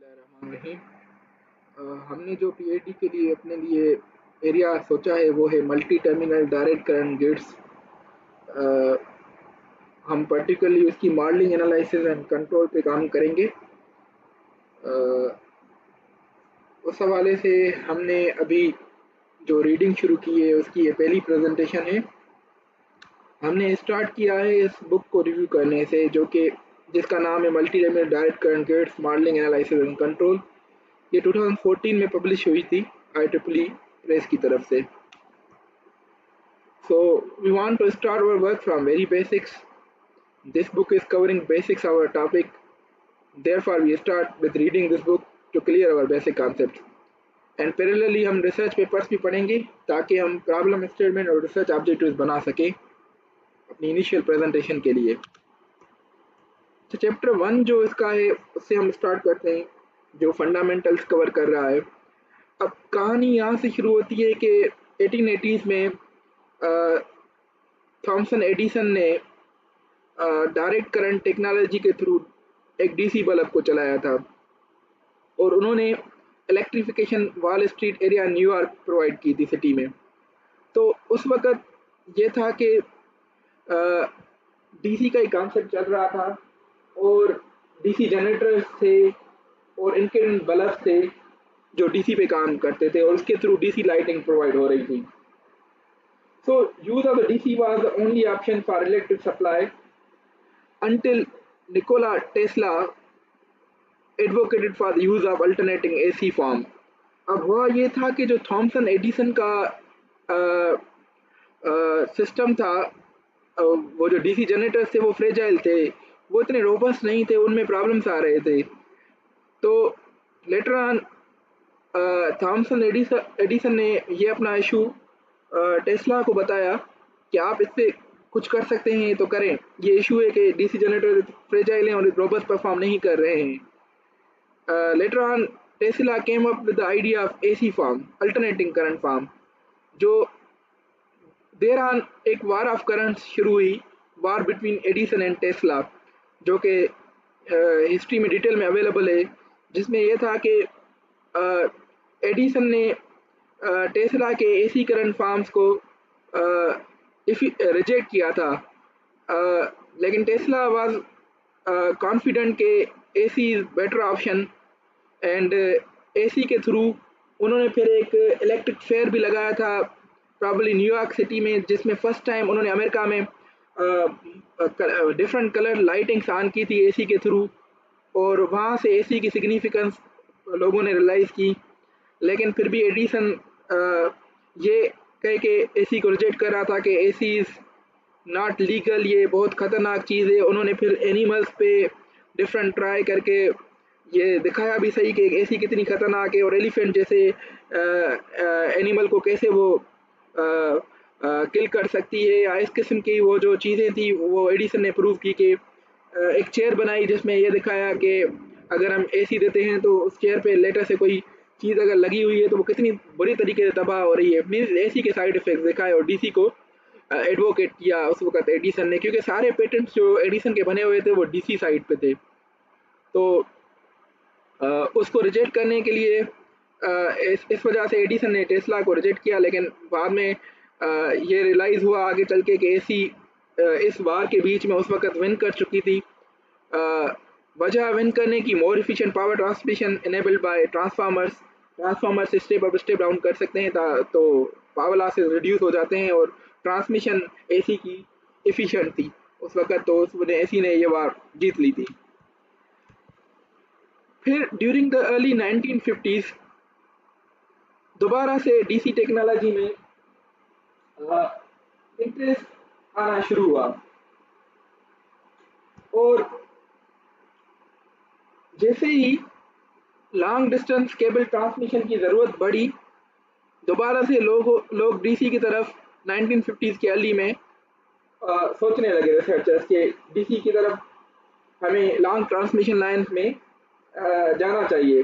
बिस्मिल्लाहिर्रहमानिर्रहीम। हमने जो पीएचडी के लिए अपने लिए एरिया सोचा है वो है multi terminal direct current grids. हम पर्टिकुलरली उसकी मॉडलिंग एनालिसिस एंड कंट्रोल पे काम करेंगे। अ, उस हवाले से हमने अभी जो रीडिंग शुरू की है उसकी ये पहली प्रेजेंटेशन है। हमने स्टार्ट किया है इस बुक को रिव्यू करने से, जो कि जिसका नाम है multi terminal direct current grids modelling analysis and control. ये 2014 में पब्लिश हुई थी IEEE प्रेस की तरफ से। So we want to start our work from very basics. This book is covering basics of our topic. Therefore, we start with reading this book to clear our basic concepts. And parallelly हम research papers भी पढ़ेंगे ताकि हम problem statement और research objectives बना सकें अपनी initial presentation के लिए। तो चैप्टर 1 जो इसका है उससे हम स्टार्ट करते हैं, जो फंडामेंटल्स कवर कर रहा है। अब कहानी यहाँ से शुरू होती है कि 1880s में थॉमसन एडिसन ने डायरेक्ट करंट टेक्नोलॉजी के थ्रू एक डीसी बल्ब को चलाया था और उन्होंने electrification wall street area New York provide की थी सिटी में। तो उस वक़्त ये था कि डीसी का ही कॉन्सेप्ट चल रहा था और डीसी जनरेटर्स थे और इनके बल्ब थे जो डीसी पे काम करते थे और उसके थ्रू डीसी लाइटिंग प्रोवाइड हो रही थी। So use of the DC was the only option for electric supply until Nikola Tesla advocated for the use of alternating AC form. अब हुआ ये था कि जो थॉमसन एडिसन का सिस्टम था, वो जो डीसी जनरेटर्स थे वो फ्रेजाइल थे, वो इतने रोबस्ट नहीं थे, उनमें प्रॉब्लम्स आ रहे थे। तो लेटर ऑन थॉमसन एडिसन ने ये अपना इशू टेस्ला को बताया कि आप इससे कुछ कर सकते हैं तो करें। ये इशू है कि डीसी जनरेटर फ्रेजाइल हैं और रोबस्ट परफॉर्म नहीं कर रहे हैं। Later on Tesla came up with the idea of AC form, alternating current form. जो देर ऑन एक वार ऑफ करंट्स शुरू हुई, वार बिटवीन एडिसन एंड टेस्ला, जो कि हिस्ट्री में डिटेल में अवेलेबल है, जिसमें यह था कि एडिसन ने टेस्ला के एसी करंट फॉर्म्स को रिजेक्ट किया था, लेकिन टेस्ला वाज कॉन्फिडेंट के AC is better option and AC के थ्रू उन्होंने फिर एक इलेक्ट्रिक फेयर भी लगाया था प्रॉब्ली न्यूयॉर्क सिटी में, जिसमें फर्स्ट टाइम उन्होंने अमेरिका में डिफरेंट कलर लाइटिंग्स ऑन की थी एसी के थ्रू और वहाँ से एसी की सिग्निफिकेंस लोगों ने रियलाइज़ की। लेकिन फिर भी एडिसन ये कह के एसी को रिजेक्ट कर रहा था कि एसी इज़ नॉट लीगल, ये बहुत ख़तरनाक चीज़ है। उन्होंने फिर एनिमल्स पे डिफरेंट ट्राई करके ये दिखाया भी सही कि एसी कितनी ख़तरनाक है और एलिफेंट जैसे एनिमल को कैसे वो किल कर सकती है, या इस किस्म की वो जो चीज़ें थी वो एडिसन ने प्रूव की कि एक चेयर बनाई जिसमें ये दिखाया कि अगर हम एसी देते हैं तो उस चेयर पे लेटर से कोई चीज़ अगर लगी हुई है तो वो कितनी बुरी तरीके से तबाह हो रही है। मीन्स एसी के साइड इफेक्ट्स दिखाए और डीसी को एडवोकेट किया उस वक्त एडिसन ने, क्योंकि सारे पेटेंट्स जो एडिसन के बने हुए थे वो डीसी साइड पे थे। तो उसको रिजेक्ट करने के लिए इस वजह से एडिसन ने टेस्ला को रिजेक्ट किया, लेकिन बाद में ये रियलाइज़ हुआ आगे चल के कि एसी इस वार के बीच में उस वक्त विन कर चुकी थी। वजह विन करने की more efficient power transmission enabled by transformers step up step down कर सकते हैं तो पावर लॉसेस रिड्यूस हो जाते हैं और ट्रांसमिशन एसी की एफिशिएंट थी उस वक्त, तो उसने एसी ने ये वार जीत ली थी। फिर ड्यूरिंग द अर्ली 1950s दोबारा से डीसी टेक्नोलॉजी में इंटरेस्ट आना शुरू हुआ और जैसे ही लॉन्ग डिस्टेंस केबल ट्रांसमिशन की ज़रूरत बढ़ी, दोबारा से लोग डीसी की तरफ 1950s के अर्ली में सोचने लगे रिसर्चर्स के डीसी की तरफ हमें लॉन्ग ट्रांसमिशन लाइन में जाना चाहिए।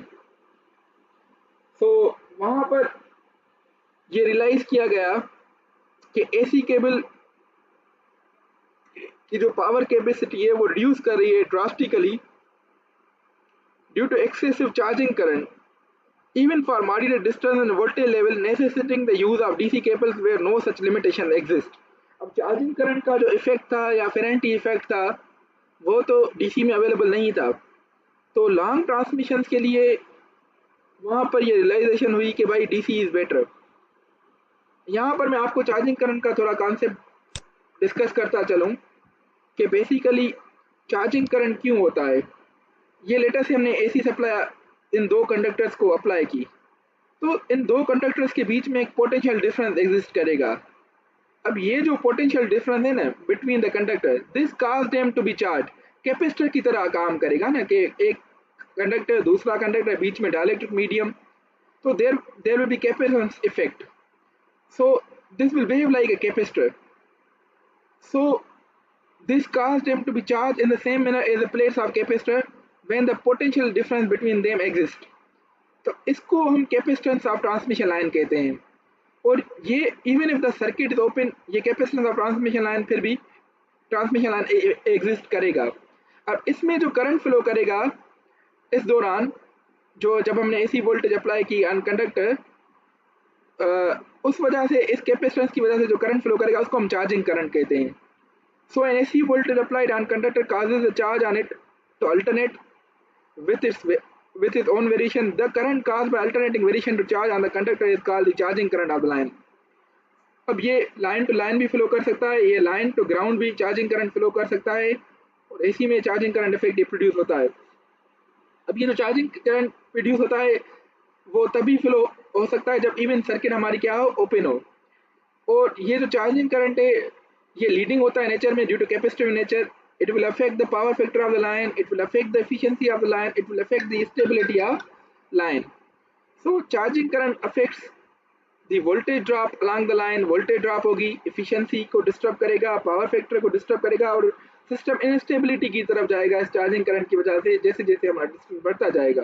सो वहाँ पर ये रियलाइज़ किया गया कि एसी केबल की जो पावर कैपेसिटी है वो रिड्यूस कर रही है drastically due to excessive charging current, even for moderate distance and voltage level necessitating the use of DC cables where no such limitation exist. अब चार्जिंग करंट का जो इफेक्ट था या फेरेंटी इफेक्ट था वो तो डीसी में अवेलेबल नहीं था, तो लॉन्ग ट्रांसमिशन के लिए वहाँ पर ये रियलाइजेशन हुई कि भाई डीसी इज़ बेटर। यहाँ पर मैं आपको चार्जिंग करंट का थोड़ा कॉन्सेप्ट डिस्कस करता चलूँ कि बेसिकली चार्जिंग करंट क्यों होता है। ये लेटेस्ट से हमने एसी सप्लाई इन दो कंडक्टर्स को अप्लाई की, तो इन दो कंडक्टर्स के बीच में एक पोटेंशियल डिफरेंस एग्जिस्ट करेगा। अब ये जो पोटेंशियल डिफरेंस है ना between the conductor, this cause them to be charge, capacitor की तरह काम करेगा ना कि एक कंडक्टर दूसरा कंडक्टर बीच में डाइलेक्ट्रिक मीडियम, तो there will be capacitance effect, so this will behave like a capacitor. So this causes them to be charged in the same manner as the plates of capacitor when the potential difference between them exists. तो इसको हम capacitance of transmission line कहते हैं। और ये even if the circuit is open, ये capacitance of transmission line फिर भी ट्रांसमिशन लाइन एग्जिस्ट करेगा। अब इसमें जो करंट फ्लो करेगा इस दौरान, जो जब हमने एसी वोल्टेज अप्लाई की ऑन कंडक्टर, उस वजह से इस कैपेसिटेंस की वजह से जो करंट फ्लो करेगा उसको हम चार्जिंग करंट कहते हैं। So an AC voltage applied on conductor causes the charge on it to alternate with its own variation. The current caused by alternating variation to charge on the conductor is called the charging current of the line. अब ये line to line भी flow कर सकता है, ये line to ground भी charging current flow कर सकता है, और एसी में चार्जिंग करंट इफेक्ट प्रोड्यूस होता है। अब ये जो चार्जिंग करंट प्रोड्यूस होता है वो तभी फ्लो हो सकता है जब इवन सर्किट हमारी क्या हो, ओपन हो। और ये जो चार्जिंग करंट है ये लीडिंग होता है नेचर में due to capacitive nature. It will affect the power factor of the line, it will affect the efficiency of the line, it will affect the stability of line. So charging current affects the voltage drop along the line. Voltage drop होगी, efficiency को disturb करेगा, power factor को disturb करेगा, और system instability की तरफ जाएगा इस चार्जिंग करंट की वजह से, जैसे जैसे हमारा डिस्टेंस बढ़ता जाएगा।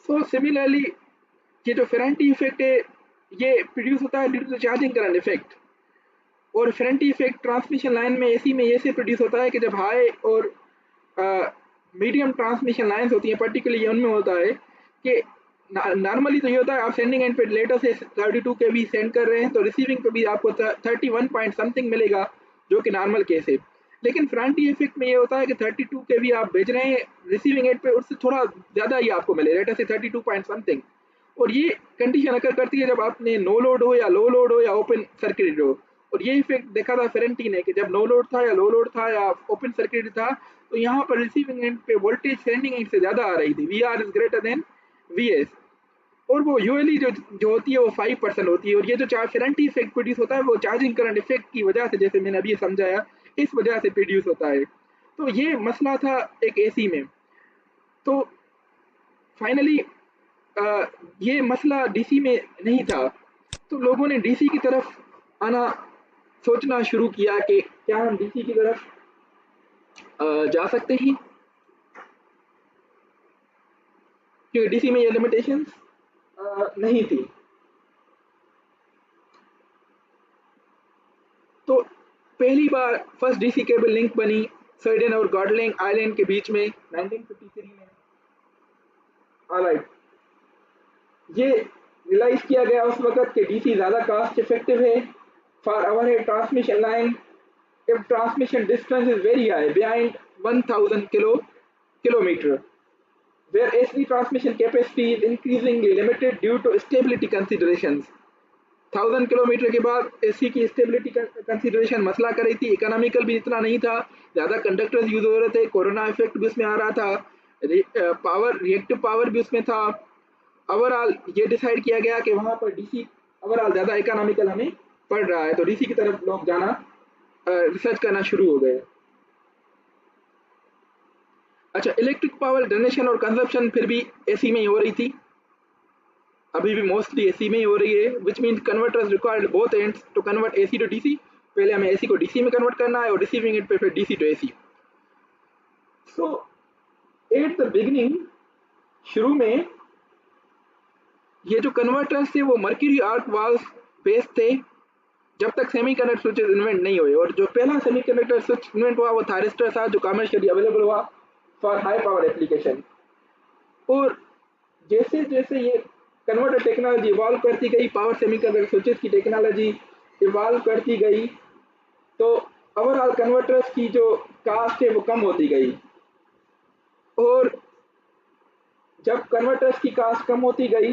सो सिमिलरली ये जो फेरेंटी इफेक्ट है ये प्रोड्यूस होता है due to the charging current effect. और फेरेंटी इफेक्ट ट्रांसमिशन लाइन में एसी में ये से प्रोड्यूस होता है कि जब हाई और मीडियम ट्रांसमिशन लाइंस होती हैं, पर्टिकुलरली उनमें होता है कि नॉर्मली तो ये होता है आप सेंडिंग एंड पे लेटर से 32 के भी सेंड कर रहे हैं तो रिसीविंग पे भी आपको 31 पॉइंट समथिंग मिलेगा, जो कि नॉर्मल केस है। लेकिन फेरेंटी इफेक्ट में ये होता है कि 32 के भी आप भेज रहे हैं रिसीविंग एंड पे, उससे थोड़ा ज़्यादा ही आपको मिले, लेटर से 32 पॉइंट समथिंग। और ये कंडीशन अकर करती है जब आपने नो लोड हो या लो लोड हो या ओपन सर्किट हो। और ये इफेक्ट देखा था फेरेंटी ने कि जब नो लोड था या लो लोड था या ओपन सर्किट था तो यहाँ पर रिसीविंग एंड पे वोल्टेज सेंडिंग एंड से ज़्यादा आ रही थी, V R is greater than V S, और वो यूएलई जो होती है वो 5% होती है। और ये जो फेरेंटी इफेक्ट प्रोड्यूस होता है वो चार्जिंग करंट इफेक्ट की वजह से, जैसे मैंने अभी समझाया, इस वजह से प्रोड्यूस होता है। तो ये मसला था एक एसी में। तो फाइनली ये मसला डीसी में नहीं था, तो लोगों ने डीसी की तरफ आना सोचना शुरू किया कि क्या हम डीसी की तरफ जा सकते हैं, क्योंकि डीसी में ये लिमिटेशंस नहीं थी। तो पहली बार फर्स्ट डीसी केबल लिंक बनी स्वीडन और गॉडलैंड आइलैंड के बीच में 1953 में। ऑलराइट, ये रियलाइज किया गया उस वक्त कि डीसी ज़्यादा कॉस्ट इफेक्टिव है for overhead transmission line if transmission distance is very high behind 1000 kilometer, where AC transmission capacity is increasingly limited due to stability considerations. 1000 kilometre के बाद एसी की स्टेबिलिटी कंसिडरेशन मसला कर रही थी, इकोनॉमिकल भी इतना नहीं था, ज़्यादा कंडक्टर्स यूज हो रहे थे, कोरोना इफेक्ट भी उसमें आ रहा था, पावर रिएक्टिव पावर भी उसमें था। ओवरऑल ये डिसाइड किया गया कि वहाँ पर डीसी ओवरऑल ज़्यादा इकोनॉमिकल हमें पड़ रहा है, तो डीसी की तरफ लोग जाना रिसर्च करना शुरू हो गए। अच्छा, इलेक्ट्रिक पावर जनरेशन और कंजप्शन फिर भी एसी में ही हो रही थी, अभी भी मोस्टली एसी में ही हो रही है, which means converters required both ends to convert AC to DC. पहले हमें एसी को डीसी में कन्वर्ट करना है और रिसीविंग एंड पे फिर DC to AC. So at the beginning, शुरू में ये जो कन्वर्टर्स थे वो मर्क्यूरी आर्क वाल्व बेस्ड थे जब तक सेमीकंडक्टर स्विचेस इन्वेंट नहीं हुए। और जो पहला सेमीकंडक्टर स्विच इन्वेंट हुआ वो थारिस्टर था, जो कमर्शियली अवेलेबल हुआ फॉर हाई पावर एप्लीकेशन। और जैसे जैसे ये कन्वर्टर टेक्नोलॉजी इवॉल्व करती गई, पावर सेमीकंडक्टर स्विचेस की टेक्नोलॉजी इवॉल्व करती गई, तो ओवरऑल कन्वर्टर्स की जो कास्ट है वो कम होती गई। और जब कन्वर्टर्स की कास्ट कम होती गई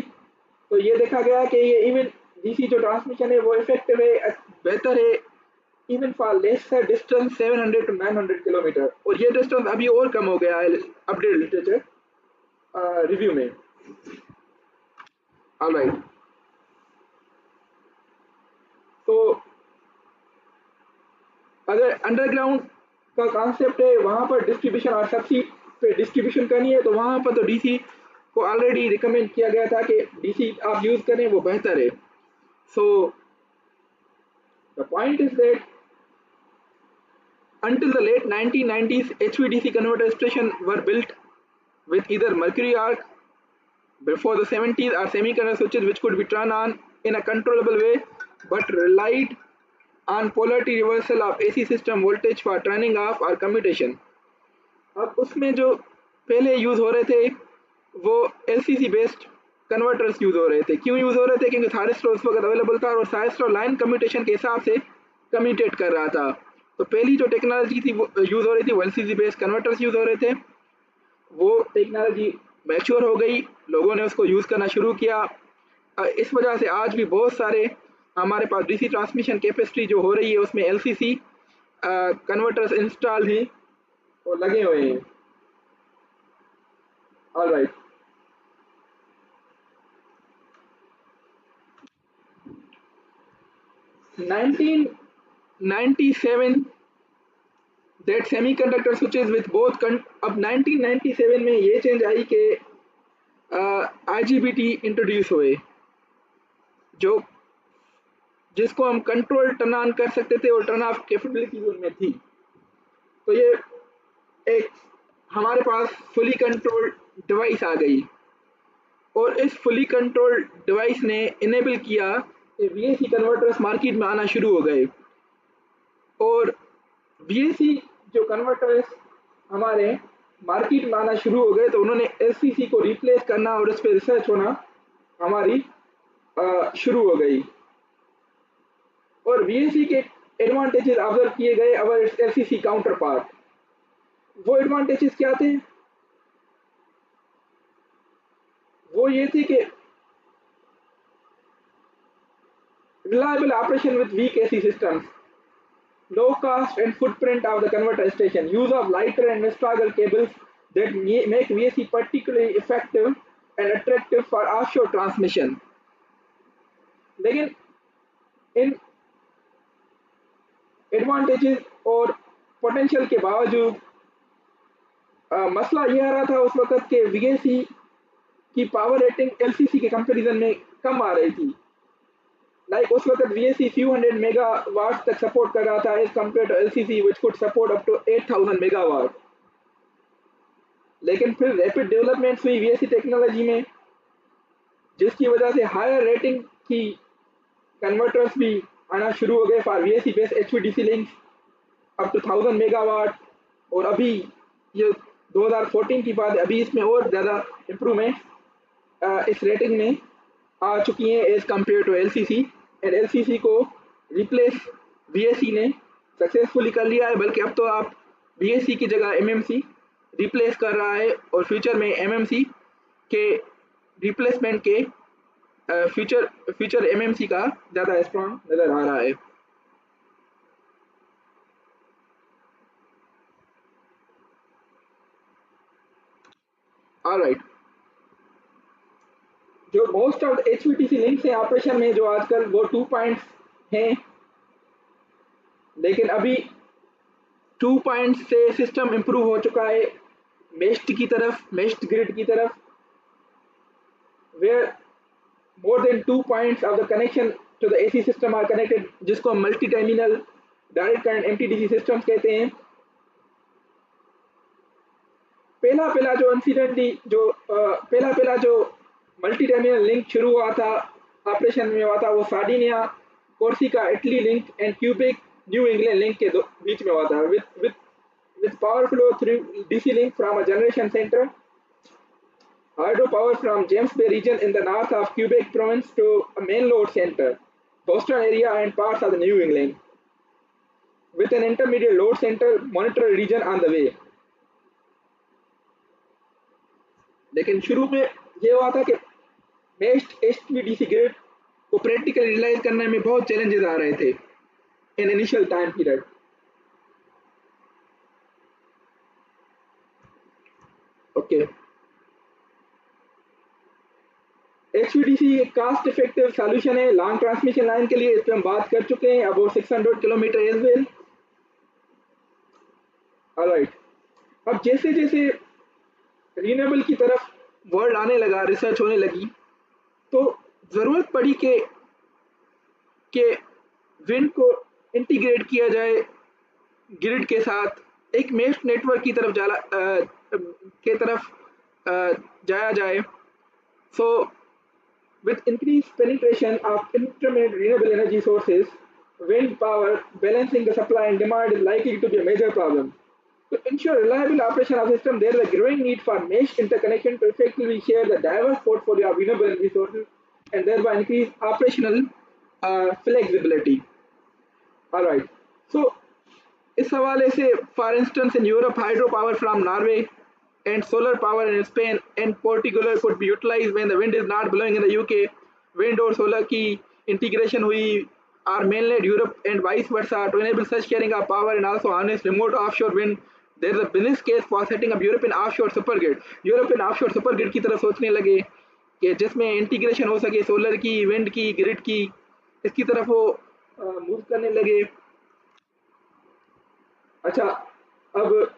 तो ये देखा गया कि ये इवन डीसी जो ट्रांसमिशन है वो इफेक्टिव है, बेहतर है even for lesser distance 700 to 900 kilometre, और ये डिस्टेंस अभी और कम हो गया है अपडेट लिटरेचर रिव्यू में। ऑलराइट, तो अगर अंडरग्राउंड का कॉन्सेप्ट है वहाँ पर डिस्ट्रीब्यूशन और सबसी पे डिस्ट्रीब्यूशन करनी है, तो वहाँ पर तो डीसी को ऑलरेडी रिकमेंड किया गया था कि डीसी आप यूज़ करें, वो बेहतर है। So the point is that until the late 1990s, HVDC converter stations were built with either mercury arc before the 70s or semiconductor switches which could be turned on in a controllable way but relied on polarity reversal of AC system voltage for turning off or commutation. अब उसमें जो पहले use हो रहे थे वो LCC based converters use हो रहे थे। क्यों यूज़ हो रहे थे? क्योंकि थायरिस्टर उस वक्त अवेलेबल था और थायरिस्टर लाइन कम्यूटेशन के हिसाब से कम्यूटेट कर रहा था। तो पहली जो टेक्नोलॉजी थी वो यूज़ हो रही थी, वो LCC बेस्ड कन्वर्टर्स यूज़ हो रहे थे। वो टेक्नोलॉजी मैच्योर हो गई, लोगों ने उसको यूज़ करना शुरू किया। इस वजह से आज भी बहुत सारे हमारे पास डीसी ट्रांसमिशन कैपेसिटी जो हो रही है उसमें LCC कन्वर्टर्स इंस्टॉल हैं और लगे हुए हैं। Alright, 1997 that semiconductor switches with both अब 1997 में ये चेंज आई कि IGBT इंट्रोड्यूस हुए, जो जिसको हम कंट्रोल टर्न ऑन कर सकते थे और टर्न ऑफ कैपेबिलिटी उनमें थी। तो ये एक हमारे पास फुली कंट्रोल डिवाइस आ गई और इस फुली कंट्रोल डिवाइस ने इनेबल किया कि VAC कन्वर्टर्स मार्केट में आना शुरू हो गए। और VAC जो कन्वर्टर्स हमारे मार्केट में आना शुरू हो गए तो उन्होंने LCC को रिप्लेस करना और उस पर रिसर्च होना हमारी शुरू हो गई। और VAC के एडवांटेजेस ऑब्जर्व किए गए अवर LCC काउंटर पार्ट। वो एडवांटेजेस क्या थे? वो ये थे कि reliable operation with weak AC systems, low cost and footprint of the converter station, use of lighter and misstruggle cables that make VAC particularly effective and attractive for offshore transmission. लेकिन इन advantages और potential के बावजूद मसला ये आ रहा था उस वक्त के VAC की पावर रेटिंग LCC के कंपैरिजन में कम आ रही थी। लाइक उस वक्त VAC few hundred मेगावाट तक सपोर्ट कर रहा था as compared to LCC which could support up to 8000 megawatt. लेकिन फिर रैपिड डेवलपमेंट हुई VAC टेक्नोलॉजी में, जिसकी वजह से हायर रेटिंग की कन्वर्टर्स भी आना शुरू हो गए for VAC based HVDC links up to 1000 megawatt. और अभी ये 2014 की बात है, अभी इसमें और ज़्यादा इम्प्रूवमेंट इस रेटिंग में आ चुकी हैं as compared to LCC। And LCC को रिप्लेस VAC ने सक्सेसफुली कर लिया है, बल्कि अब तो आप VAC की जगह MMC रिप्लेस कर रहा है और फ्यूचर में MMC के रिप्लेसमेंट के फ्यूचर MMC का ज़्यादा स्ट्रॉन्ग नज़र आ रहा है। ऑलराइट, जो मोस्ट ऑफ HVDC लिंक्स हैं ऑपरेशन में जो आजकल वो 2 पॉइंट्स हैं, लेकिन अभी 2 पॉइंट्स से सिस्टम इम्प्रूव हो चुका है मेस्ट की तरफ, मेस्ट ग्रिड की तरफ, where more than 2 points of the connection to the AC system are connected, जिसको हम multi terminal direct current MTDC systems कहते हैं। पहला जो इंसिडेंटली जो मल्टी टर्मिनल लिंक शुरू हुआ था, ऑपरेशन में हुआ था, वो Sardinia Corsica Italy link and cubic new England link के बीच में हुआ था with power flow through DC link from a generation center hydropower from James Bay region in the north of Quebec province to a main load center, Boston area and parts of the New England, with an intermediate load center monitor region on the way. लेकिन शुरू में ये हुआ था कि meshed HVDC grid को practically realise करने में बहुत चैलेंजेस आ रहे थे in initial time period. Okay, HVDC एक कास्ट इफेक्टिव सॉल्यूशन है लॉन्ग ट्रांसमिशन लाइन के लिए. इस पर हम बात कर चुके हैं, about 600 kilometre as well. Alright, अब जैसे जैसे रिन्यूएबल की तरफ वर्ल्ड आने लगा, रिसर्च होने लगी, तो ज़रूरत पड़ी कि विंड को इंटीग्रेट किया जाए ग्रिड के साथ, एक मेश नेटवर्क की तरफ जाया जाए. सो with increased penetration of intermittent renewable energy sources, wind power balancing the supply and demand is likely to be a major problem. To ensure reliable operation of the system, there is a growing need for mesh interconnection to effectively share the diverse portfolio of renewable energy sources and thereby increase operational flexibility. Alright, so इस हवाले से for instance in Europe, hydropower from Norway and solar power in Spain in particular could be utilized when the wind is not blowing in the UK. Wind और solar की integration हुई are mainland Europe and vice versa to enable such sharing of power and also harness remote offshore wind. There is a business case for setting up European offshore supergrid. European offshore supergrid की तरफ सोचने लगे कि जिसमें integration हो सके solar की, wind की, ग्रिड की, इसकी तरफ वो मूव करने लगे. अच्छा, अब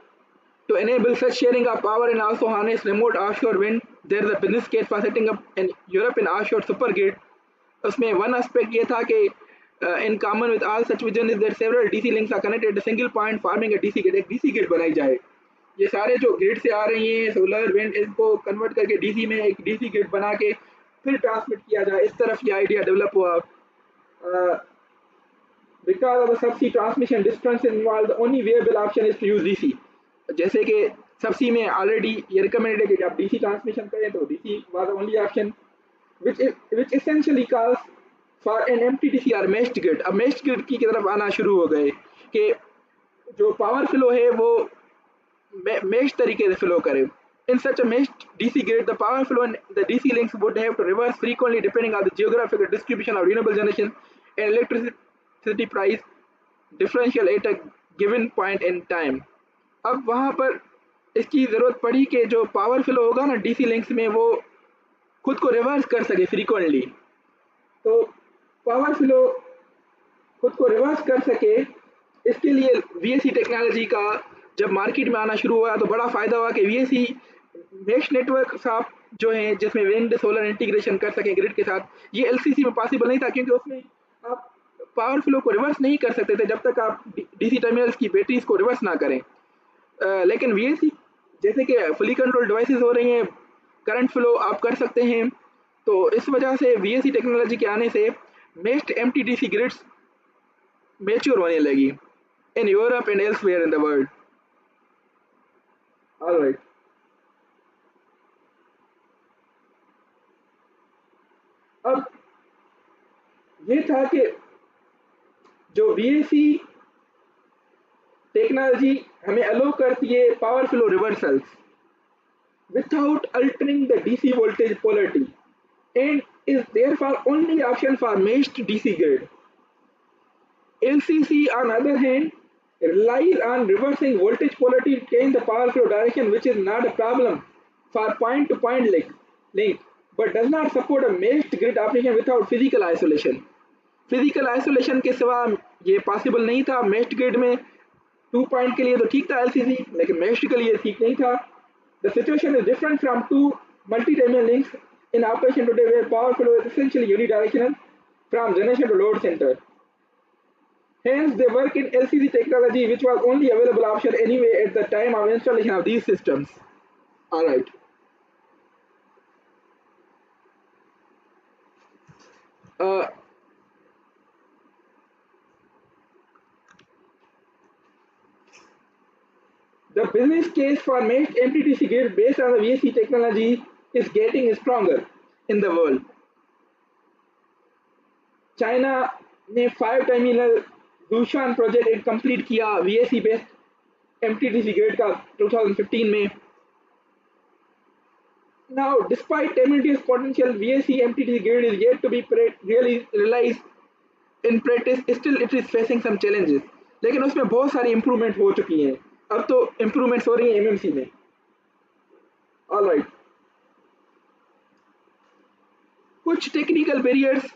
to enable such sharing of power and also harness remote offshore wind, there is a business case for setting up an European offshore supergrid. उसमें one aspect ये था कि in common with all such vision is that several DC links are connected at a single point forming a DC grid. एक DC grid बनाई जाए. ये सारे जो ग्रिड से आ रही हैं सोलर विंड, इनको कन्वर्ट करके डीसी में एक डीसी ग्रिड बना के फिर ट्रांसमिट किया जाए, इस तरफ ये आइडिया डेवलप हुआ. Because of the subsea transmission distance involved, the only viable option is to use DC. जैसे कि सबसी में ऑलरेडी ये रिकमेंडेड है कि आप डीसी ट्रांसमिशन करें, तो DC was the only option which essentially calls for an MTDC or meshed grid. अब meshed grid की तरफ आना शुरू हो गए कि जो पावर फ्लो है वो मेश तरीके से फ्लो करे. In such a meshed DC grid, the power flow and the DC links would have to reverse frequently depending on the geographical distribution of renewable generation and electricity price differential at a given point in time. अब वहाँ पर इसकी ज़रूरत पड़ी कि जो power flow होगा ना डीसी लिंक्स में, वो खुद को रिवर्स कर सके फ्रीक्वेंटली. तो पावर फ्लो खुद को रिवर्स कर सके, इसके लिए वीएससी टेक्नोलॉजी का जब मार्केट में आना शुरू हुआ तो बड़ा फ़ायदा हुआ कि वीएससी मेश नेटवर्क साथ जो हैं जिसमें विंड सोलर इंटीग्रेशन कर सकें ग्रिड के साथ, ये एलसीसी में पॉसिबल नहीं था क्योंकि उसमें आप पावर फ्लो को रिवर्स नहीं कर सकते थे जब तक आप डीसी टर्मिनल्स की बैटरीज को रिवर्स ना करें. लेकिन वीएससी जैसे कि फुली कंट्रोल डिवाइसेस हो रही हैं, करंट फ्लो आप कर सकते हैं. तो इस वजह से वीएससी टेक्नोलॉजी के आने से मेस्ट एमटीडीसी ग्रिड्स मैच्योर होने लगी in Europe and elsewhere in the world. Alright, अब ये था कि जो वीएससी टेक्नोलॉजी हमें अलो करती है power flow reversals without altering the DC voltage polarity and is therefore only option for meshed DC grid. LCC on other hand relies on reversing voltage polarity to change the power flow direction, which is not a problem for point to point link but does not support a meshed grid operation without physical isolation. Physical isolation के सिवा ये possible नहीं था. Meshed grid में 2 point के लिए तो ठीक था एलसीसी, लेकिन मेश्ड के लिए ठीक नहीं था. The situation is different from two multi-terminal links in operation today where power flow is essentially unidirectional from generation to load center. Hence, they work in LCC technology, which was only available option anyway at the time of installation of these systems. Alright. The business case for meshed MPTC grid based on the VSC technology is getting stronger in the world. China ने 5 terminal दूशान project complete किया VAC based MTDC grid का 2015 में. Now, despite tremendous potential, VSC MTTC grid is yet to be really realized in practice. Still, it is facing some challenges. लेकिन उसमें बहुत सारी improvement हो चुकी हैं. अब तो इम्प्रूवमेंट्स हो रही हैं एमएमसी में. ऑल राइट, कुछ टेक्निकल बैरियर्स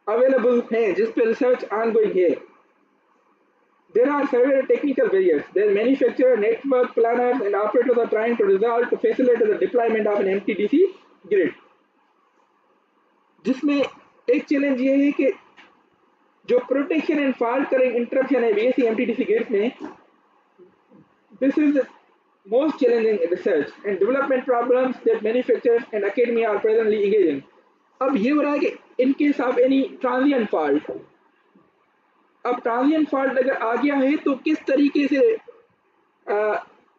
अवेलेबल हैं जिस पे रिसर्च ऑनगोइंग है. There are several technical barriers. The manufacturer, network planners, and operators are trying to resolve to facilitate the deployment of an MTDC grid. जिसमें एक challenge ये है कि जो protection and fault current interruption है VSC MTDC grid में, this is the most challenging research and development problems that manufacturers and academia are presently engaged in. अब ये हो रहा है कि in case of any transient fault, अब transient fault अगर आ गया है तो किस तरीके से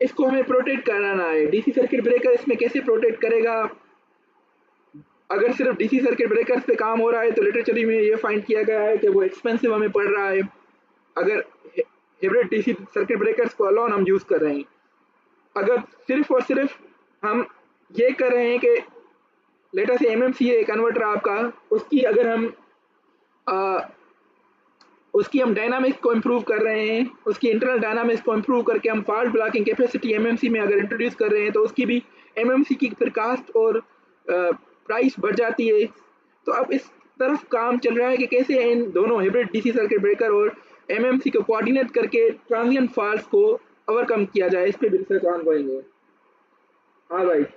इसको हमें प्रोटेक्ट कराना है. डीसी सर्किट ब्रेकर इसमें कैसे प्रोटेक्ट करेगा. अगर सिर्फ डीसी सर्किट ब्रेकर्स पे काम हो रहा है तो लिटरेचर में ये फाइंड किया गया है कि वो एक्सपेंसिव हमें पड़ रहा है अगर हाइब्रिड डीसी सर्किट ब्रेकर्स को अलोन हम यूज़ कर रहे हैं. अगर सिर्फ और सिर्फ हम ये कर रहे हैं कि लेटर से एमएमसी है कन्वर्टर आपका, उसकी हम डायनामिक्स को इम्प्रूव कर रहे हैं, उसकी इंटरनल डायनामिक्स को इम्प्रूव करके हम फॉल्ट ब्लॉकिंग कैपेसिटी एमएमसी में अगर इंट्रोड्यूस कर रहे हैं तो उसकी भी एमएमसी की फिर कास्ट और प्राइस बढ़ जाती है. तो अब इस तरफ काम चल रहा है कि कैसे इन दोनों हाइब्रिड डीसी सर्किट ब्रेकर और एमएमसी को कोऑर्डिनेट करके ट्रांजिएंट फॉल्ट्स को ओवरकम किया जाए. इस पर भी रिसर्च ऑनगोइंग है. ऑलराइट,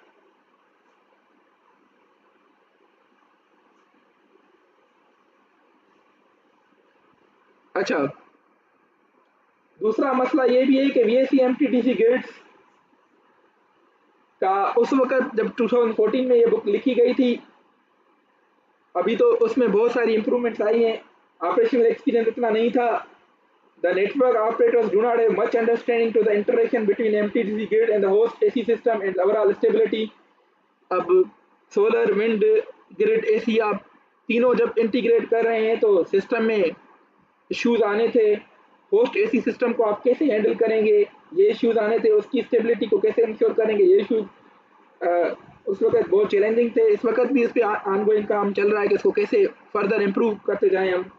अच्छा, दूसरा मसला ये भी है कि VSC MTTC ग्रिड्स का उस वक्त जब 2014 में ये बुक लिखी गई थी, अभी तो उसमें बहुत सारी इंप्रूवमेंट्स आई हैं. ऑपरेशनल एक्सपीरियंस इतना नहीं था. The network operators do not have much understanding to the interaction between MTTC grid and the host AC system and overall stability. अब सोलर, विंड, ग्रिड, AC आप तीनों जब इंटीग्रेट कर रहे हैं तो सिस्टम में इश्यूज आने थे. होस्ट AC सिस्टम को आप कैसे हैंडल करेंगे, ये इश्यूज आने थे. उसकी स्टेबिलिटी को कैसे इंश्योर करेंगे, ये इश्यूज उस वक्त बहुत चैलेंजिंग थे. इस वक्त भी इस पर ऑनगोइंग काम चल रहा है कि इसको कैसे फर्दर इम्प्रूव करते जाएं हम.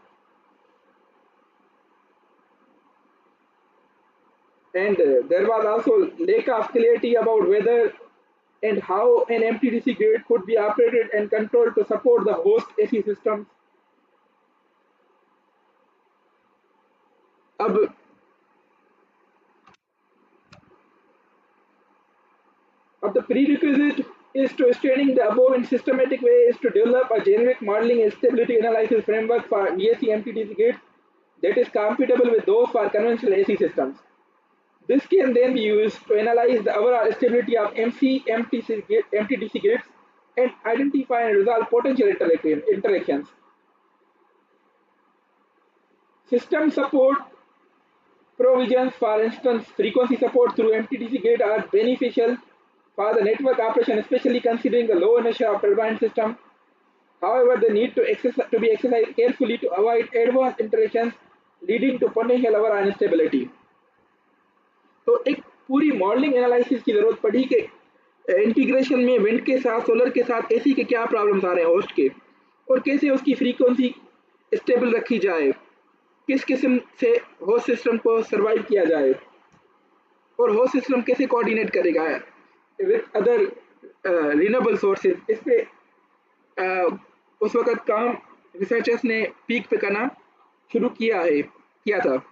And there was also lack of clarity about whether and how an MTDC grid could be operated and controlled to support the host AC systems. अब the prerequisite is to studying the above in systematic way is to develop a generic modeling and stability analysis framework for VSC MTDC grids that is compatible with those for conventional AC systems. This can then be used to analyze the overall stability of MTDC grids and identify and resolve potential interactions. System support provisions, for instance, frequency support through MTDC grid are beneficial for the network operation, especially considering the low inertia of turbine system. However, they need to be exercised carefully to avoid adverse interactions leading to potential overall instability. तो एक पूरी modelling analysis की जरूरत पड़ी कि integration में wind के साथ, सोलर के साथ AC के क्या प्रॉब्लम्स आ रहे हैं होस्ट के, और कैसे उसकी फ्रीक्वेंसी स्टेबल रखी जाए, किस किस्म से होस्ट सिस्टम को सर्वाइव किया जाए, और होस्ट सिस्टम कैसे कोऑर्डिनेट करेगा विद अदर रिन्यूएबल सोर्सेज. इस पे उस वक्त काम रिसर्चर्स ने पीक पे करना शुरू किया था.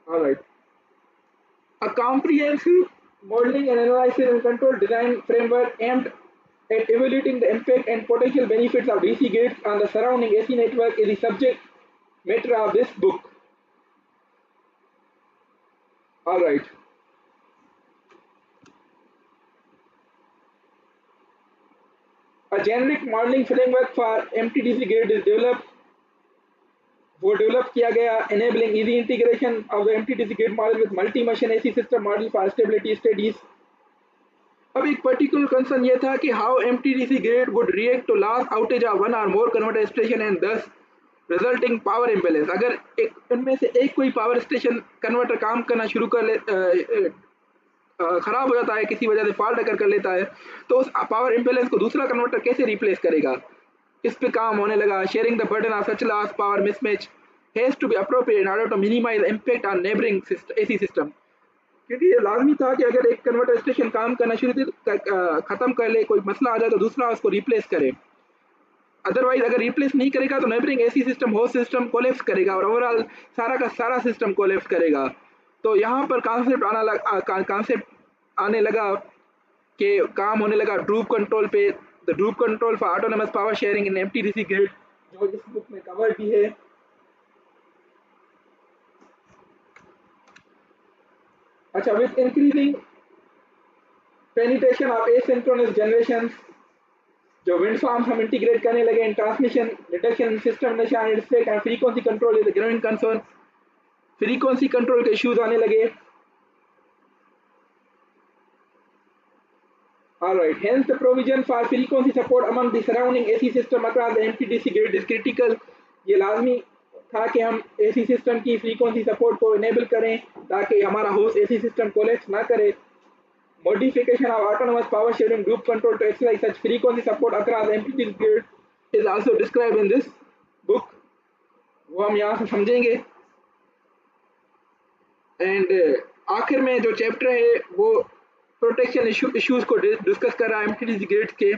All right. A comprehensive modeling and analysis and control design framework aimed at evaluating the impact and potential benefits of DC grids on the surrounding AC network is the subject matter of this book. All right. A generic modeling framework for MTDC grid is developed वो develop किया गया, enabling easy integration of the MTDC grid model with multi-machine AC system model for stability studies. अब एक particular concern ये था कि how MTDC grid would react to large outage of one or more converter station and thus resulting power imbalance. अगर एक इनमें से एक कोई पावर स्टेशन कन्वर्टर काम करना शुरू कर ले खराब हो जाता है, किसी वजह से फॉल्ट अगर कर लेता है, तो उस पावर इम्बैलेंस को दूसरा कन्वर्टर कैसे रिप्लेस करेगा, इस पे काम होने लगा. Sharing the burden of such loss power mismatch has to be appropriate in order to minimise impact on neighbouring AC system. क्योंकि ये लाजमी था कि अगर एक कन्वर्टर स्टेशन काम करना शुरू खत्म कर ले, कोई मसला आ जाए तो दूसरा उसको रिप्लेस करे. अदरवाइज अगर रिप्लेस नहीं करेगा तो neighbouring AC system host system collapse करेगा और ओवरऑल सारा का सारा सिस्टम कोलेप्स करेगा. तो यहाँ पर कॉन्सेप्ट आने लगा कि काम होने लगा ड्रूप कंट्रोल पे. The drupe control for autonomous power sharing in MTDC grid, जो इस बुक में कवर भी है. अच्छा, with increasing penetration of asynchronous generation, जो विंड फार्म्स हम इंटीग्रेट करने लगे इन ट्रांसमिशन रिडक्शन सिस्टम निशान effect and frequency control is a growing concern. Frequency control के इश्यूज आने लगे. Alright, hence the provision for frequency support among the surrounding AC system across the MTDC grid is critical. ये लाजमी था कि हम AC system की frequency support को इनेबल करें ताकि हमारा होस्ट AC सिस्टम कोलैप्स ना करे. Modification of autonomous power sharing group control to exercise such frequency support across the MTDC grid is also described in this book. वो हम यहाँ से समझेंगे. एंड आखिर में जो चैप्टर है वो प्रोटेक्शन इश्यूज को डिस्कस कर रहा है एमटीडीसी ग्रिड्स के,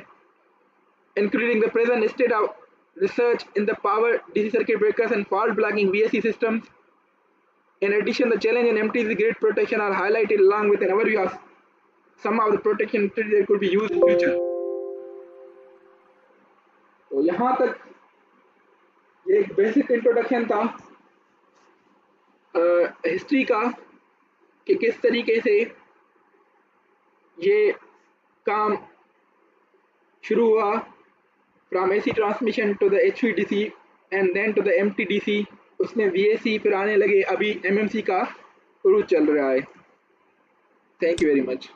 including the present state of research in the power DC circuit breakers and fault blocking VSC systems. In addition, the challenge in MTDC grid protection are highlighted along with an overview of some of the protection strategies that could be used in future. तो यहाँ तक ये एक basic introduction था history का कि किस तरीके से ये काम शुरू हुआ from AC transmission to the HVDC and then to the MTDC. उसने VAC फिर आने लगे, अभी MMC का रूट चल रहा है. Thank you very much.